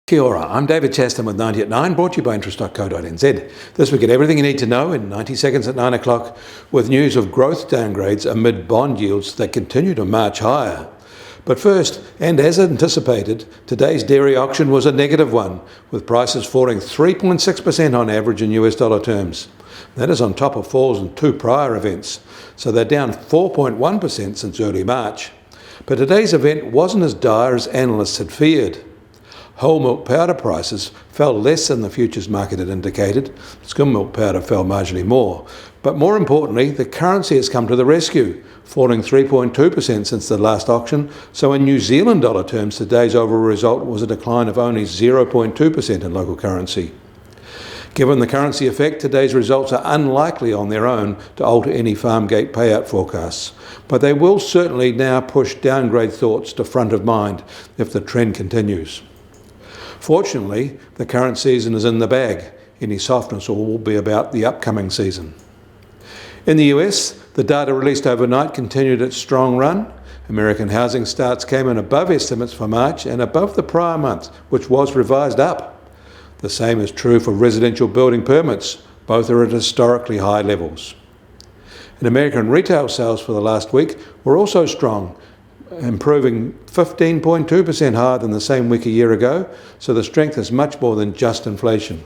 Kia ora, I'm David Chaston with 90 at 9, brought to you by interest.co.nz. This week, get everything you need to know in 90 seconds at 9 o'clock with news of growth downgrades amid bond yields that continue to march higher. But first, and as anticipated, today's dairy auction was a negative one, with prices falling 3.6% on average in US dollar terms. That is on top of falls in two prior events, so they're down 4.1% since early March. But today's event wasn't as dire as analysts had feared. Whole milk powder prices fell less than the futures market had indicated. Skim milk powder fell marginally more. But more importantly, the currency has come to the rescue, falling 3.2% since the last auction. So in New Zealand dollar terms, today's overall result was a decline of only 0.2% in local currency. Given the currency effect, today's results are unlikely on their own to alter any farm gate payout forecasts. But they will certainly now push downgrade thoughts to front of mind if the trend continues. Fortunately, the current season is in the bag. Any softness will be about the upcoming season. In the US, the data released overnight continued its strong run. American housing starts came in above estimates for March and above the prior month, which was revised up. The same is true for residential building permits. Both are at historically high levels. And American retail sales for the last week were also strong, improving 15.2% higher than the same week a year ago, so the strength is much more than just inflation.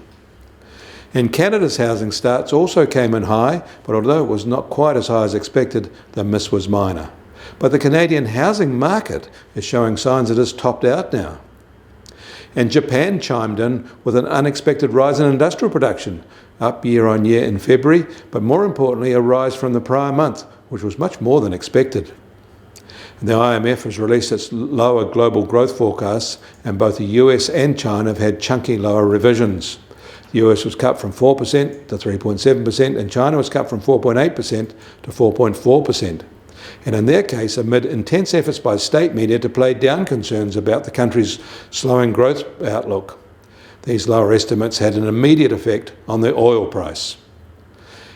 And Canada's housing starts also came in high, but although it was not quite as high as expected, the miss was minor. But the Canadian housing market is showing signs it has topped out now. And Japan chimed in with an unexpected rise in industrial production, up year on year in February, but more importantly a rise from the prior month, which was much more than expected. The IMF has released its lower global growth forecasts, and both the US and China have had chunky lower revisions. The US was cut from 4% to 3.7%, and China was cut from 4.8% to 4.4%. And in their case, amid intense efforts by state media to play down concerns about the country's slowing growth outlook. These lower estimates had an immediate effect on the oil price.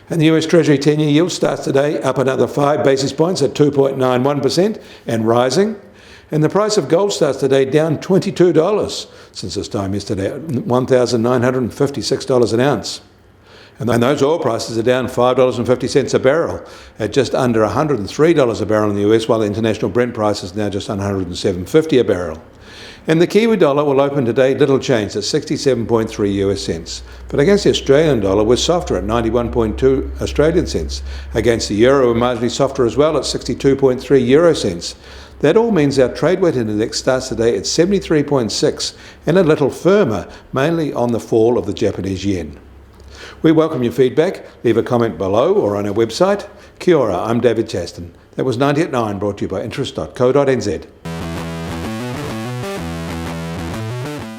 And the US Treasury 10-year yield starts today up another 5 basis points at 2.91% and rising. And the price of gold starts today down $22 since this time yesterday at $1,956 an ounce. And those oil prices are down $5.50 a barrel at just under $103 a barrel in the US, while the international Brent price is now just $107.50 a barrel. And the Kiwi dollar will open today little change at 67.3 US cents. But against the Australian dollar, we're softer at 91.2 Australian cents. Against the euro, we're marginally softer as well at 62.3 euro cents. That all means our trade weight index starts today at 73.6 and a little firmer, mainly on the fall of the Japanese yen. We welcome your feedback. Leave a comment below or on our website. Kia ora, I'm David Chaston. That was 90 at 9, brought to you by interest.co.nz.